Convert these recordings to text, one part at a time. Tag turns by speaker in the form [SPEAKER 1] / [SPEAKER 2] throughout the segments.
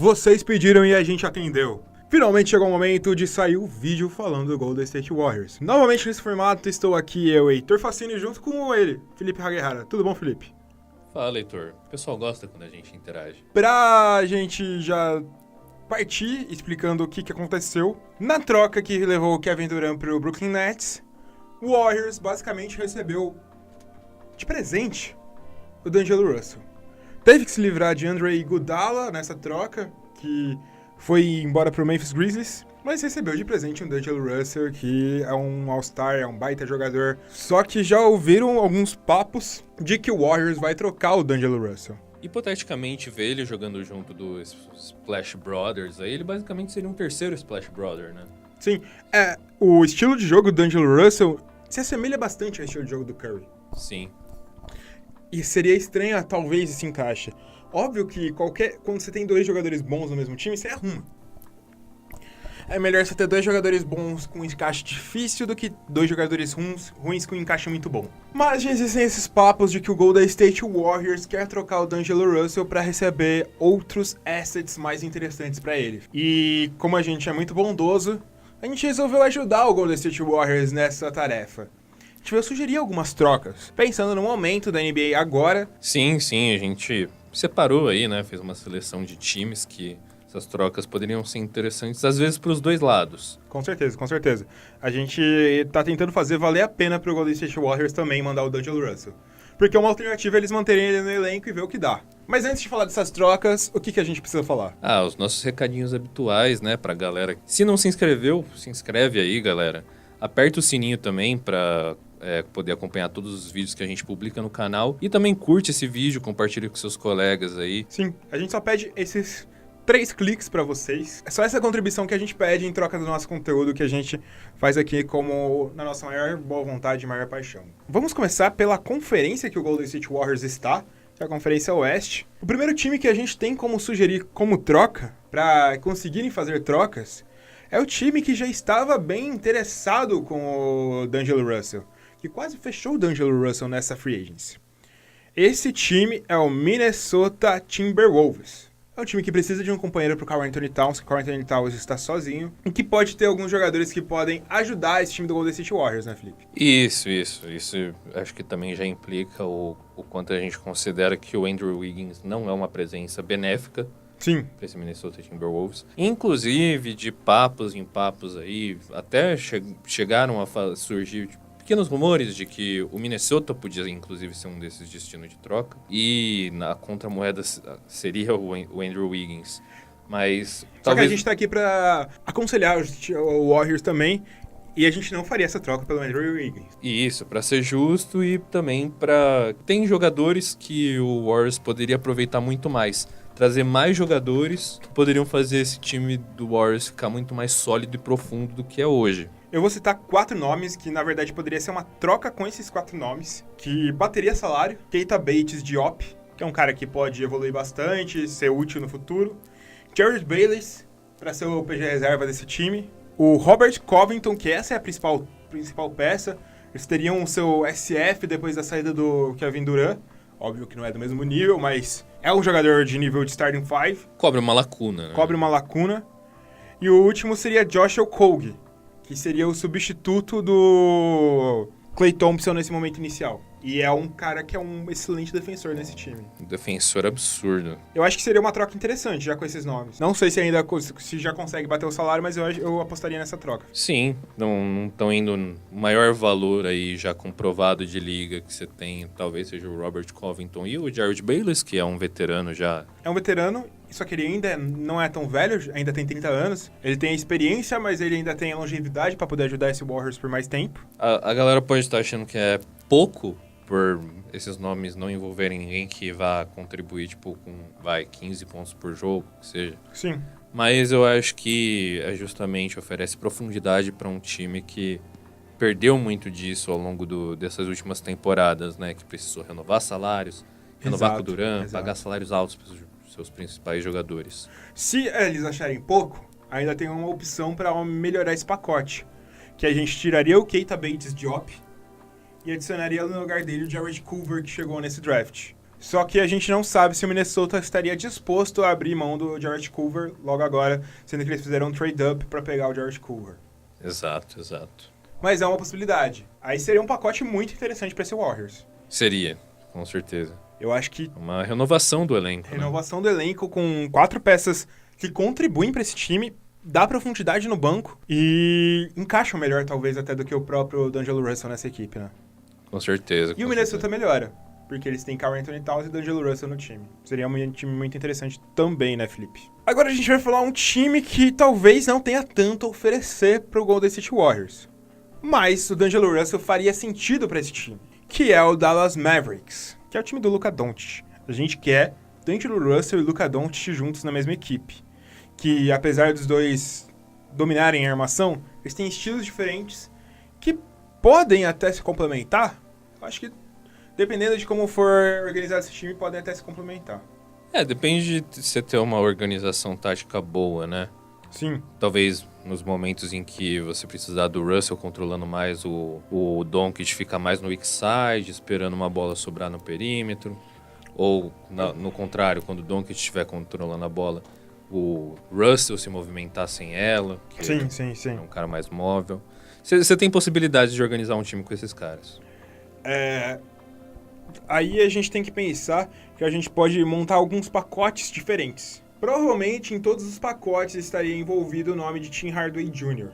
[SPEAKER 1] Vocês pediram e a gente atendeu. Finalmente chegou o momento de sair o vídeo falando do Golden State Warriors. Novamente nesse formato, estou aqui, eu, Heitor Facini, junto com ele, Felipe Haguerara. Tudo bom, Felipe?
[SPEAKER 2] Fala, Heitor. O pessoal gosta quando a gente interage.
[SPEAKER 1] Pra gente já partir explicando o que aconteceu, na troca que levou o Kevin Durant pro Brooklyn Nets, o Warriors basicamente recebeu de presente o D'Angelo Russell. Teve que se livrar de Andre Iguodala nessa troca, que foi embora pro Memphis Grizzlies, mas recebeu de presente um D'Angelo Russell, que é um All-Star, é um baita jogador. Só que já ouviram alguns papos de que o Warriors vai trocar o D'Angelo Russell.
[SPEAKER 2] Hipoteticamente, ver ele jogando junto do Splash Brothers, aí ele basicamente seria um terceiro Splash Brother, né?
[SPEAKER 1] Sim, o estilo de jogo do D'Angelo Russell se assemelha bastante ao estilo de jogo do Curry.
[SPEAKER 2] Sim.
[SPEAKER 1] E seria estranho, talvez, esse encaixe. Óbvio que quando você tem dois jogadores bons no mesmo time, você arruma. É melhor você ter dois jogadores bons com encaixe difícil do que dois jogadores ruins com encaixe muito bom. Mas já existem esses papos de que o Golden State Warriors quer trocar o D'Angelo Russell para receber outros assets mais interessantes para ele. E como a gente é muito bondoso, a gente resolveu ajudar o Golden State Warriors nessa tarefa. A gente veio sugerir algumas trocas, pensando no momento da NBA agora.
[SPEAKER 2] Sim, a gente separou aí, né? Fez uma seleção de times que essas trocas poderiam ser interessantes, às vezes, para os dois lados.
[SPEAKER 1] Com certeza, com certeza. A gente tá tentando fazer valer a pena pro Golden State Warriors também mandar o D'Angelo Russell. Porque uma alternativa é eles manterem ele no elenco e ver o que dá. Mas antes de falar dessas trocas, o que a gente precisa falar?
[SPEAKER 2] Os nossos recadinhos habituais, né, pra galera. Se não se inscreveu, se inscreve aí, galera. Aperta o sininho também pra poder acompanhar todos os vídeos que a gente publica no canal. E também curte esse vídeo, compartilha com seus colegas aí.
[SPEAKER 1] Sim, a gente só pede esses 3 cliques pra vocês. É só essa contribuição que a gente pede em troca do nosso conteúdo que a gente faz aqui como na nossa maior boa vontade e maior paixão. Vamos começar pela conferência que o Golden State Warriors está, que é a Conferência Oeste. O primeiro time que a gente tem como sugerir como troca, pra conseguirem fazer trocas, é o time que já estava bem interessado com o D'Angelo Russell, que quase fechou o D'Angelo Russell nessa free agency. Esse time é o Minnesota Timberwolves. É um time que precisa de um companheiro pro Karl Anthony Towns, que o Karl Anthony Towns está sozinho, e que pode ter alguns jogadores que podem ajudar esse time do Golden State Warriors, né, Felipe?
[SPEAKER 2] Isso acho que também já implica o quanto a gente considera que o Andrew Wiggins não é uma presença benéfica.
[SPEAKER 1] Sim.
[SPEAKER 2] Para esse Minnesota Timberwolves. Inclusive, de papos em papos aí, até chegaram a surgir pequenos rumores de que o Minnesota podia, inclusive, ser um desses destinos de troca. E na contramoeda seria o Andrew Wiggins. Mas
[SPEAKER 1] Só
[SPEAKER 2] talvez...
[SPEAKER 1] que a gente tá aqui pra aconselhar o Warriors também, e a gente não faria essa troca pelo Andrew Wiggins.
[SPEAKER 2] Isso, para ser justo e também para... Tem jogadores que o Warriors poderia aproveitar muito mais. Trazer mais jogadores que poderiam fazer esse time do Warriors ficar muito mais sólido e profundo do que é hoje.
[SPEAKER 1] Eu vou citar 4 nomes que, na verdade, poderia ser uma troca com esses 4 nomes, que bateria salário. Keita Bates-Diop, que é um cara que pode evoluir bastante, ser útil no futuro. Jared Bayless, para ser o PG reserva desse time. O Robert Covington, que essa é a principal peça. Eles teriam o seu SF depois da saída do Kevin Durant. Óbvio que não é do mesmo nível, mas é um jogador de nível de starting 5.
[SPEAKER 2] Cobre uma lacuna, né?
[SPEAKER 1] Cobre uma lacuna. E o último seria Josh Okogie, que seria o substituto do Klay Thompson nesse momento inicial. E é um cara que é um excelente defensor nesse time.
[SPEAKER 2] Um defensor absurdo.
[SPEAKER 1] Eu acho que seria uma troca interessante já com esses nomes. Não sei se já consegue bater o salário, mas eu apostaria nessa troca.
[SPEAKER 2] Sim, não estão indo o maior valor aí já comprovado de liga que você tem. Talvez seja o Robert Covington e o Jared Bayless, que é um veterano já.
[SPEAKER 1] É um veterano, só que ele ainda não é tão velho, ainda tem 30 anos. Ele tem experiência, mas ele ainda tem a longevidade para poder ajudar esse Warriors por mais tempo.
[SPEAKER 2] A galera pode estar achando que é pouco por esses nomes não envolverem ninguém que vá contribuir, tipo, com, 15 pontos por jogo, que seja.
[SPEAKER 1] Sim.
[SPEAKER 2] Mas eu acho que justamente oferece profundidade para um time que perdeu muito disso ao longo dessas últimas temporadas, né? Que precisou renovar salários, renovar com o Durant, pagar salários altos para os seus principais jogadores.
[SPEAKER 1] Se eles acharem pouco, ainda tem uma opção para melhorar esse pacote, que a gente tiraria o Keita Bates-Diop e adicionaria no lugar dele o Jared Culver, que chegou nesse draft. Só que a gente não sabe se o Minnesota estaria disposto a abrir mão do Jarrett Culver logo agora, sendo que eles fizeram um trade-up para pegar o Jarrett Culver.
[SPEAKER 2] Exato, exato.
[SPEAKER 1] Mas é uma possibilidade. Aí seria um pacote muito interessante para esse Warriors.
[SPEAKER 2] Seria, com certeza.
[SPEAKER 1] Eu acho que
[SPEAKER 2] Uma renovação do elenco.
[SPEAKER 1] renovação do elenco com 4 peças que contribuem para esse time, dá profundidade no banco e encaixam melhor, talvez, até do que o próprio D'Angelo Russell nessa equipe, né?
[SPEAKER 2] Com certeza.
[SPEAKER 1] E o Minnesota melhora, porque eles têm Karl Anthony Towns e D'Angelo Russell no time. Seria um time muito interessante também, né, Felipe? Agora a gente vai falar um time que talvez não tenha tanto a oferecer pro Golden State Warriors. Mas o D'Angelo Russell faria sentido para esse time, que é o Dallas Mavericks, que é o time do Luka Doncic. A gente quer D'Angelo Russell e Luka Doncic juntos na mesma equipe, que apesar dos dois dominarem a armação, eles têm estilos diferentes que podem até se complementar. Acho que dependendo de como for organizado esse time, podem até se complementar.
[SPEAKER 2] Depende de você ter uma organização tática boa, né?
[SPEAKER 1] Sim.
[SPEAKER 2] Talvez nos momentos em que você precisar do Russell controlando mais o Doncic fica mais no weak side, esperando uma bola sobrar no perímetro. Ou, no contrário, quando o Doncic estiver controlando a bola, o Russell se movimentar sem ela. Que
[SPEAKER 1] Sim.
[SPEAKER 2] é um cara mais móvel. Você tem possibilidade de organizar um time com esses caras.
[SPEAKER 1] Aí a gente tem que pensar que a gente pode montar alguns pacotes diferentes. Provavelmente em todos os pacotes estaria envolvido o nome de Tim Hardaway Jr.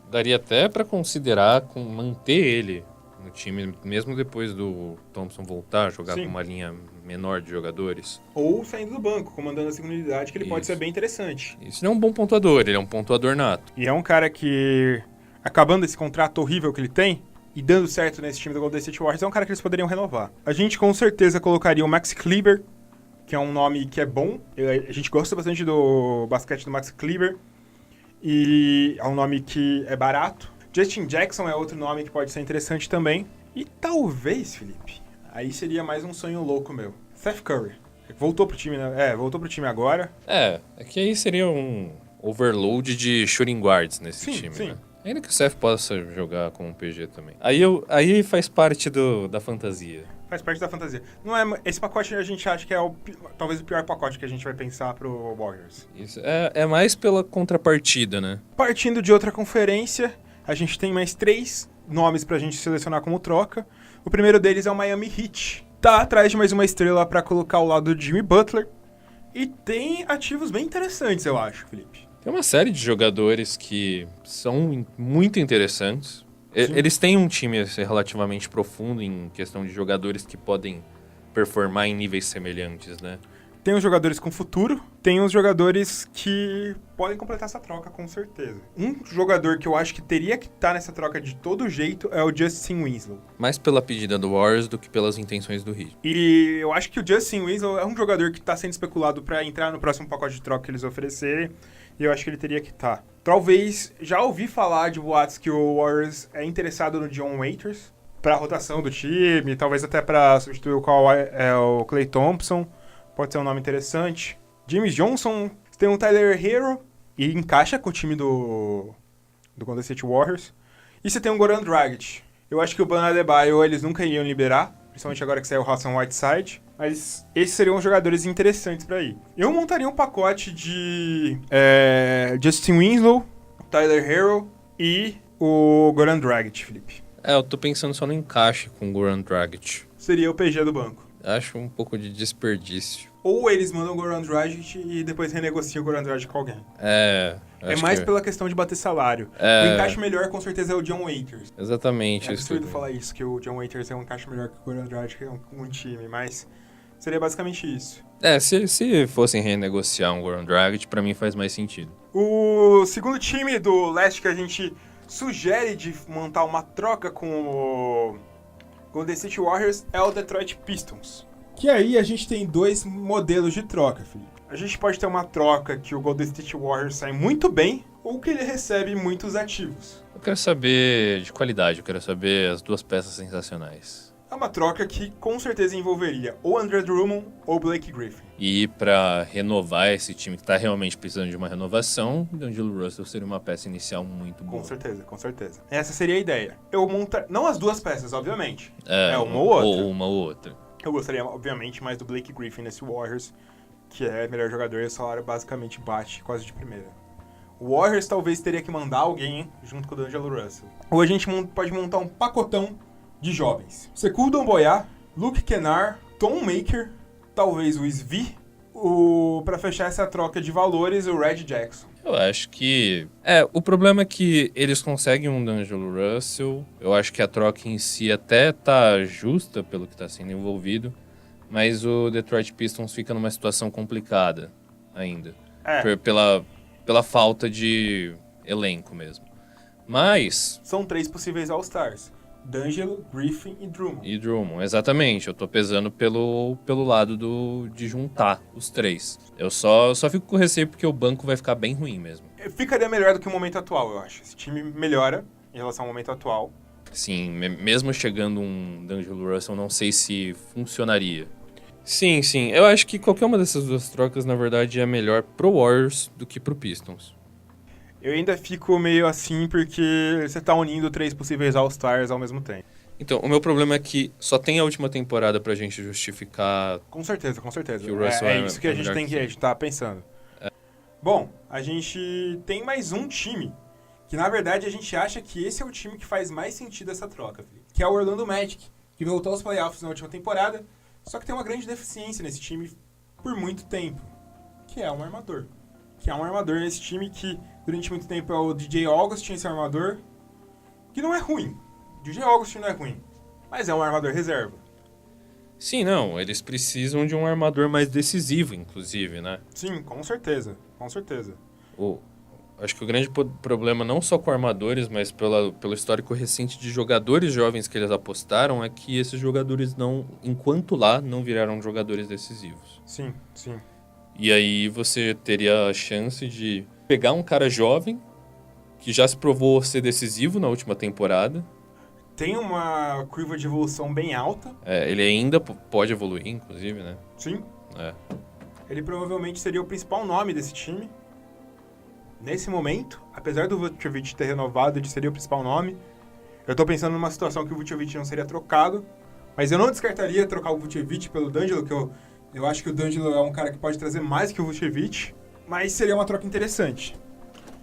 [SPEAKER 2] Daria até pra considerar manter ele no time, mesmo depois do Thompson voltar, jogar
[SPEAKER 1] Sim.
[SPEAKER 2] com uma linha menor de jogadores.
[SPEAKER 1] Ou saindo do banco, comandando a segunda unidade, que ele pode
[SPEAKER 2] Isso.
[SPEAKER 1] ser bem interessante.
[SPEAKER 2] Isso não é um bom pontuador, ele é um pontuador nato.
[SPEAKER 1] E é um cara que, acabando esse contrato horrível que ele tem, e dando certo nesse time do Golden State Warriors, é um cara que eles poderiam renovar. A gente com certeza colocaria o Maxi Kleber, que é um nome que é bom. A gente gosta bastante do basquete do Maxi Kleber. E é um nome que é barato. Justin Jackson é outro nome que pode ser interessante também. E talvez, Felipe, aí seria mais um sonho louco meu. Steph Curry. Voltou pro time, né? Voltou pro time agora.
[SPEAKER 2] É que aí seria um overload de shooting guards nesse time,
[SPEAKER 1] sim.
[SPEAKER 2] né? Ainda que o Seth possa jogar com um PG também. Aí faz parte da fantasia.
[SPEAKER 1] Faz parte da fantasia. Não é, esse pacote a gente acha que é talvez o pior pacote que a gente vai pensar pro Warriors.
[SPEAKER 2] Isso é mais pela contrapartida, né?
[SPEAKER 1] Partindo de outra conferência, a gente tem mais 3 nomes pra gente selecionar como troca. O primeiro deles é o Miami Heat. Tá atrás de mais uma estrela pra colocar ao lado do Jimmy Butler. E tem ativos bem interessantes, eu acho, Felipe.
[SPEAKER 2] Tem uma série de jogadores que são muito interessantes.
[SPEAKER 1] Sim.
[SPEAKER 2] Eles têm um time relativamente profundo em questão de jogadores que podem performar em níveis semelhantes, né?
[SPEAKER 1] Tem os jogadores com futuro, tem os jogadores que podem completar essa troca, com certeza. Um jogador que eu acho que teria que estar nessa troca de todo jeito é o Justin Winslow.
[SPEAKER 2] Mais pela pedida do Warriors do que pelas intenções do Heat.
[SPEAKER 1] E eu acho que o Justin Winslow é um jogador que está sendo especulado para entrar no próximo pacote de troca que eles oferecerem. E eu acho que ele teria que estar. Talvez, já ouvi falar de boatos que o Warriors é interessado no Dion Waiters para a rotação do time, talvez até para substituir o Klay Thompson. Pode ser um nome interessante. James Johnson, tem um Tyler Hero e encaixa com o time do Golden State Warriors. E você tem um Goran Dragic. Eu acho que o Bam Adebayo eles nunca iriam liberar, principalmente agora que saiu o Hassan Whiteside. Mas esses seriam os jogadores interessantes pra ir. Eu montaria um pacote de Justin Winslow, Tyler Hero e o Goran Dragic, Felipe.
[SPEAKER 2] Eu tô pensando só no encaixe com o Goran Dragic.
[SPEAKER 1] Seria o PG do banco.
[SPEAKER 2] Acho um pouco de desperdício.
[SPEAKER 1] Ou eles mandam o Goran Dragic e depois renegociam o Goran Dragic com alguém.
[SPEAKER 2] É
[SPEAKER 1] mais pela questão de bater salário. O encaixe melhor, com certeza, é o John Waiters.
[SPEAKER 2] Exatamente.
[SPEAKER 1] É absurdo falar isso, que o John Waiters é um encaixe melhor que o Goran Dragic com um time, mas seria basicamente isso.
[SPEAKER 2] Se fossem renegociar um Goran Dragic, pra mim faz mais sentido.
[SPEAKER 1] O segundo time do leste que a gente sugere de montar uma troca com o Golden State Warriors é o Detroit Pistons. Que aí a gente tem 2 modelos de troca, Felipe. A gente pode ter uma troca que o Golden State Warriors sai muito bem ou que ele recebe muitos ativos.
[SPEAKER 2] Eu quero saber de qualidade, eu quero saber as 2 peças sensacionais.
[SPEAKER 1] É uma troca que com certeza envolveria ou Andre Drummond ou Blake Griffin.
[SPEAKER 2] E pra renovar esse time que tá realmente precisando de uma renovação, D'Angelo Russell seria uma peça inicial muito boa.
[SPEAKER 1] Com certeza. Essa seria a ideia. Eu montar, não as 2 peças, obviamente.
[SPEAKER 2] Uma
[SPEAKER 1] uma ou outra.
[SPEAKER 2] Ou uma ou outra.
[SPEAKER 1] Eu gostaria, obviamente, mais do Blake Griffin nesse Warriors, que é melhor jogador e o salário basicamente bate quase de primeira. O Warriors talvez teria que mandar alguém junto com o D'Angelo Russell. Ou a gente pode montar um pacotão de jovens. Sekou Doumbouya, Luke Kennard, Tom Maker, talvez o Svi, pra fechar essa troca de valores, o Red Jackson.
[SPEAKER 2] Eu acho que... o problema é que eles conseguem um D'Angelo Russell. Eu acho que a troca em si até tá justa pelo que tá sendo envolvido. Mas o Detroit Pistons fica numa situação complicada ainda. Pela falta de elenco mesmo. Mas...
[SPEAKER 1] São 3 possíveis All-Stars. D'Angelo, Griffin e Drummond.
[SPEAKER 2] Exatamente. Eu tô pesando pelo lado de juntar os 3. Eu só fico com receio porque o banco vai ficar bem ruim mesmo.
[SPEAKER 1] Ficaria melhor do que o momento atual, eu acho. Esse time melhora em relação ao momento atual.
[SPEAKER 2] Sim, mesmo chegando um D'Angelo Russell, não sei se funcionaria. Sim. Eu acho que qualquer uma dessas duas trocas, na verdade, é melhor pro Warriors do que pro Pistons.
[SPEAKER 1] Eu ainda fico meio assim porque você tá unindo 3 possíveis All-Stars ao mesmo tempo.
[SPEAKER 2] Então, o meu problema é que só tem a última temporada pra gente justificar...
[SPEAKER 1] Com certeza.
[SPEAKER 2] Que o Russell
[SPEAKER 1] é isso que a gente tem que a gente tá pensando.
[SPEAKER 2] É.
[SPEAKER 1] Bom, a gente tem mais um time que, na verdade, a gente acha que esse é o time que faz mais sentido essa troca, Felipe, que é o Orlando Magic, que voltou aos playoffs na última temporada, só que tem uma grande deficiência nesse time por muito tempo, que é um armador. Que é um armador nesse time que, durante muito tempo, é o DJ Augustin, esse armador, que não é ruim. O DJ Augustin não é ruim, mas é um armador reserva.
[SPEAKER 2] Sim, não, eles precisam de um armador mais decisivo, inclusive, né?
[SPEAKER 1] Sim, com certeza.
[SPEAKER 2] Acho que o grande problema, não só com armadores, mas pelo histórico recente de jogadores jovens que eles apostaram, é que esses jogadores enquanto lá, não viraram jogadores decisivos.
[SPEAKER 1] Sim.
[SPEAKER 2] E aí você teria a chance de pegar um cara jovem, que já se provou ser decisivo na última temporada.
[SPEAKER 1] Tem uma curva de evolução bem alta.
[SPEAKER 2] Ele ainda pode evoluir, inclusive, né?
[SPEAKER 1] Sim. Ele provavelmente seria o principal nome desse time. Nesse momento, apesar do Vucevic ter renovado, ele seria o principal nome. Eu tô pensando numa situação que o Vucevic não seria trocado, mas eu não descartaria trocar o Vucevic pelo D'Angelo, que eu acho que o D'Angelo é um cara que pode trazer mais que o Vucevic, mas seria uma troca interessante.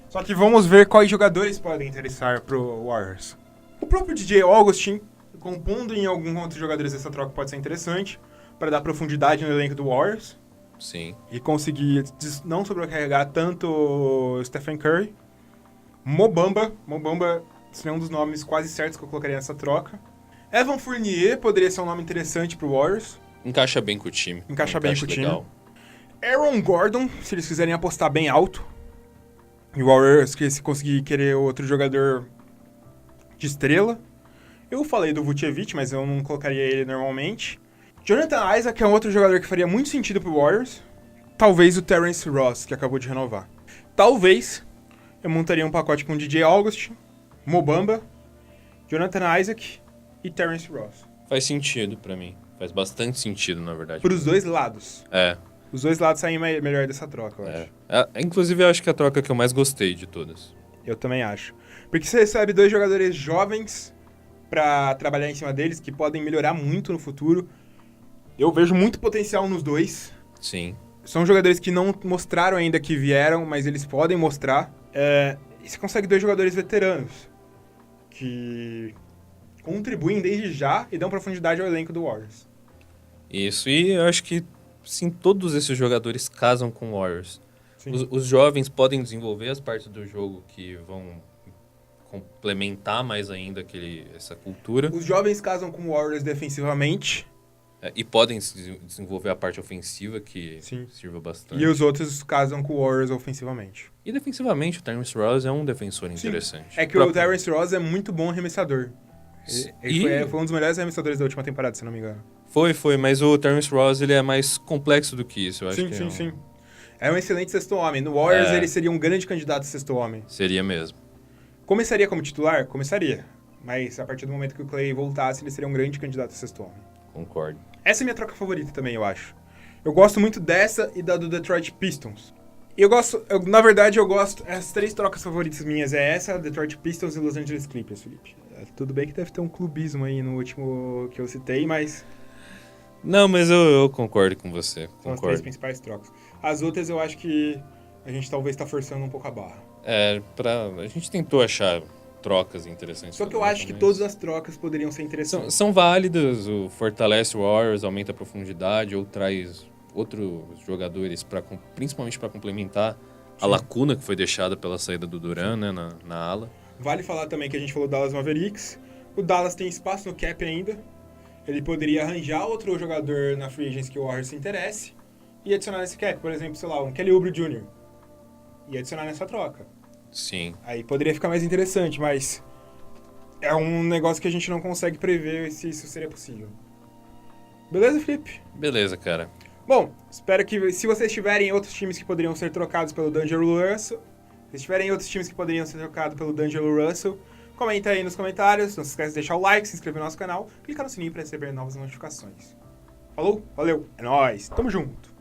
[SPEAKER 1] Só que vamos ver quais jogadores podem interessar pro Warriors. O próprio DJ Augustin, compondo em alguns outros jogadores dessa troca, pode ser interessante, para dar profundidade no elenco do Warriors.
[SPEAKER 2] Sim.
[SPEAKER 1] E conseguir não sobrecarregar tanto o Stephen Curry. Mobamba seria um dos nomes quase certos que eu colocaria nessa troca. Evan Fournier poderia ser um nome interessante pro Warriors.
[SPEAKER 2] Encaixa bem com o time.
[SPEAKER 1] Encaixa bem com o time.
[SPEAKER 2] Legal.
[SPEAKER 1] Aaron Gordon, se eles quiserem apostar bem alto. E o Warriors, se conseguir querer outro jogador de estrela. Eu falei do Vucevic, mas eu não colocaria ele normalmente. Jonathan Isaac é um outro jogador que faria muito sentido pro Warriors. Talvez o Terrence Ross, que acabou de renovar. Talvez eu montaria um pacote com DJ Augustin, Mobamba, Jonathan Isaac e Terrence Ross.
[SPEAKER 2] Faz sentido pra mim. Faz bastante sentido, na verdade.
[SPEAKER 1] Pros dois lados. Os dois lados saem melhor dessa troca, eu acho.
[SPEAKER 2] Inclusive, eu acho que é a troca que eu mais gostei de todas.
[SPEAKER 1] Eu também acho. Porque você recebe 2 jogadores jovens pra trabalhar em cima deles, que podem melhorar muito no futuro. Eu vejo muito potencial nos dois.
[SPEAKER 2] Sim.
[SPEAKER 1] São jogadores que não mostraram ainda que vieram, mas eles podem mostrar. E você consegue 2 jogadores veteranos que contribuem desde já e dão profundidade ao elenco do Warriors.
[SPEAKER 2] Isso, e eu acho que sim, todos esses jogadores casam com o Warriors. Os jovens podem desenvolver as partes do jogo que vão complementar mais ainda essa cultura.
[SPEAKER 1] Os jovens casam com o Warriors defensivamente.
[SPEAKER 2] E podem desenvolver a parte ofensiva, que sirva bastante.
[SPEAKER 1] E os outros casam com o Warriors ofensivamente.
[SPEAKER 2] E defensivamente, o Terrence Ross é um defensor interessante.
[SPEAKER 1] É que o Terrence Ross é muito bom arremessador. Ele foi um dos melhores arremessadores da última temporada, se não me engano.
[SPEAKER 2] Foi, mas o Terrence Ross ele é mais complexo do que isso, eu acho.
[SPEAKER 1] Sim. É um excelente sexto homem. No Warriors ele seria um grande candidato a sexto homem.
[SPEAKER 2] Seria mesmo.
[SPEAKER 1] Começaria como titular? Começaria. Mas a partir do momento que o Clay voltasse, ele seria um grande candidato a sexto homem.
[SPEAKER 2] Concordo.
[SPEAKER 1] Essa é a minha troca favorita também, eu acho. Eu gosto muito dessa e da do Detroit Pistons. Na verdade, eu gosto... As 3 trocas favoritas minhas é essa, Detroit Pistons e Los Angeles Clippers, Felipe. Tudo bem que deve ter um clubismo aí no último que eu citei, mas...
[SPEAKER 2] Não, mas eu concordo com você.
[SPEAKER 1] São as três
[SPEAKER 2] Concordo.
[SPEAKER 1] principais trocas. As outras eu acho que a gente talvez tá forçando um pouco a barra.
[SPEAKER 2] A gente tentou achar trocas interessantes.
[SPEAKER 1] Só que eu
[SPEAKER 2] também,
[SPEAKER 1] acho que
[SPEAKER 2] mas
[SPEAKER 1] todas as trocas poderiam ser interessantes.
[SPEAKER 2] são válidas, fortalece o Warriors, aumenta a profundidade ou traz outros jogadores, principalmente para complementar a
[SPEAKER 1] Sim.
[SPEAKER 2] lacuna que foi deixada pela saída do Duran, né, na ala.
[SPEAKER 1] Vale falar também que a gente falou do Dallas Mavericks. O Dallas tem espaço no cap ainda. Ele poderia arranjar outro jogador na free agency que o Warriors se interesse e adicionar nesse cap. Por exemplo, sei lá, um Kelly Oubre Jr. E adicionar nessa troca.
[SPEAKER 2] Sim.
[SPEAKER 1] Aí poderia ficar mais interessante, mas é um negócio que a gente não consegue prever se isso seria possível. Beleza, Felipe?
[SPEAKER 2] Beleza, cara.
[SPEAKER 1] Bom, espero que se vocês tiverem outros times que poderiam ser trocados pelo D'Angelo Russell, se tiverem outros times que poderiam ser trocados pelo D'Angelo Russell, comenta aí nos comentários, não se esqueça de deixar o like, se inscrever no nosso canal, clicar no sininho para receber novas notificações. Falou, valeu, é nóis, tamo junto!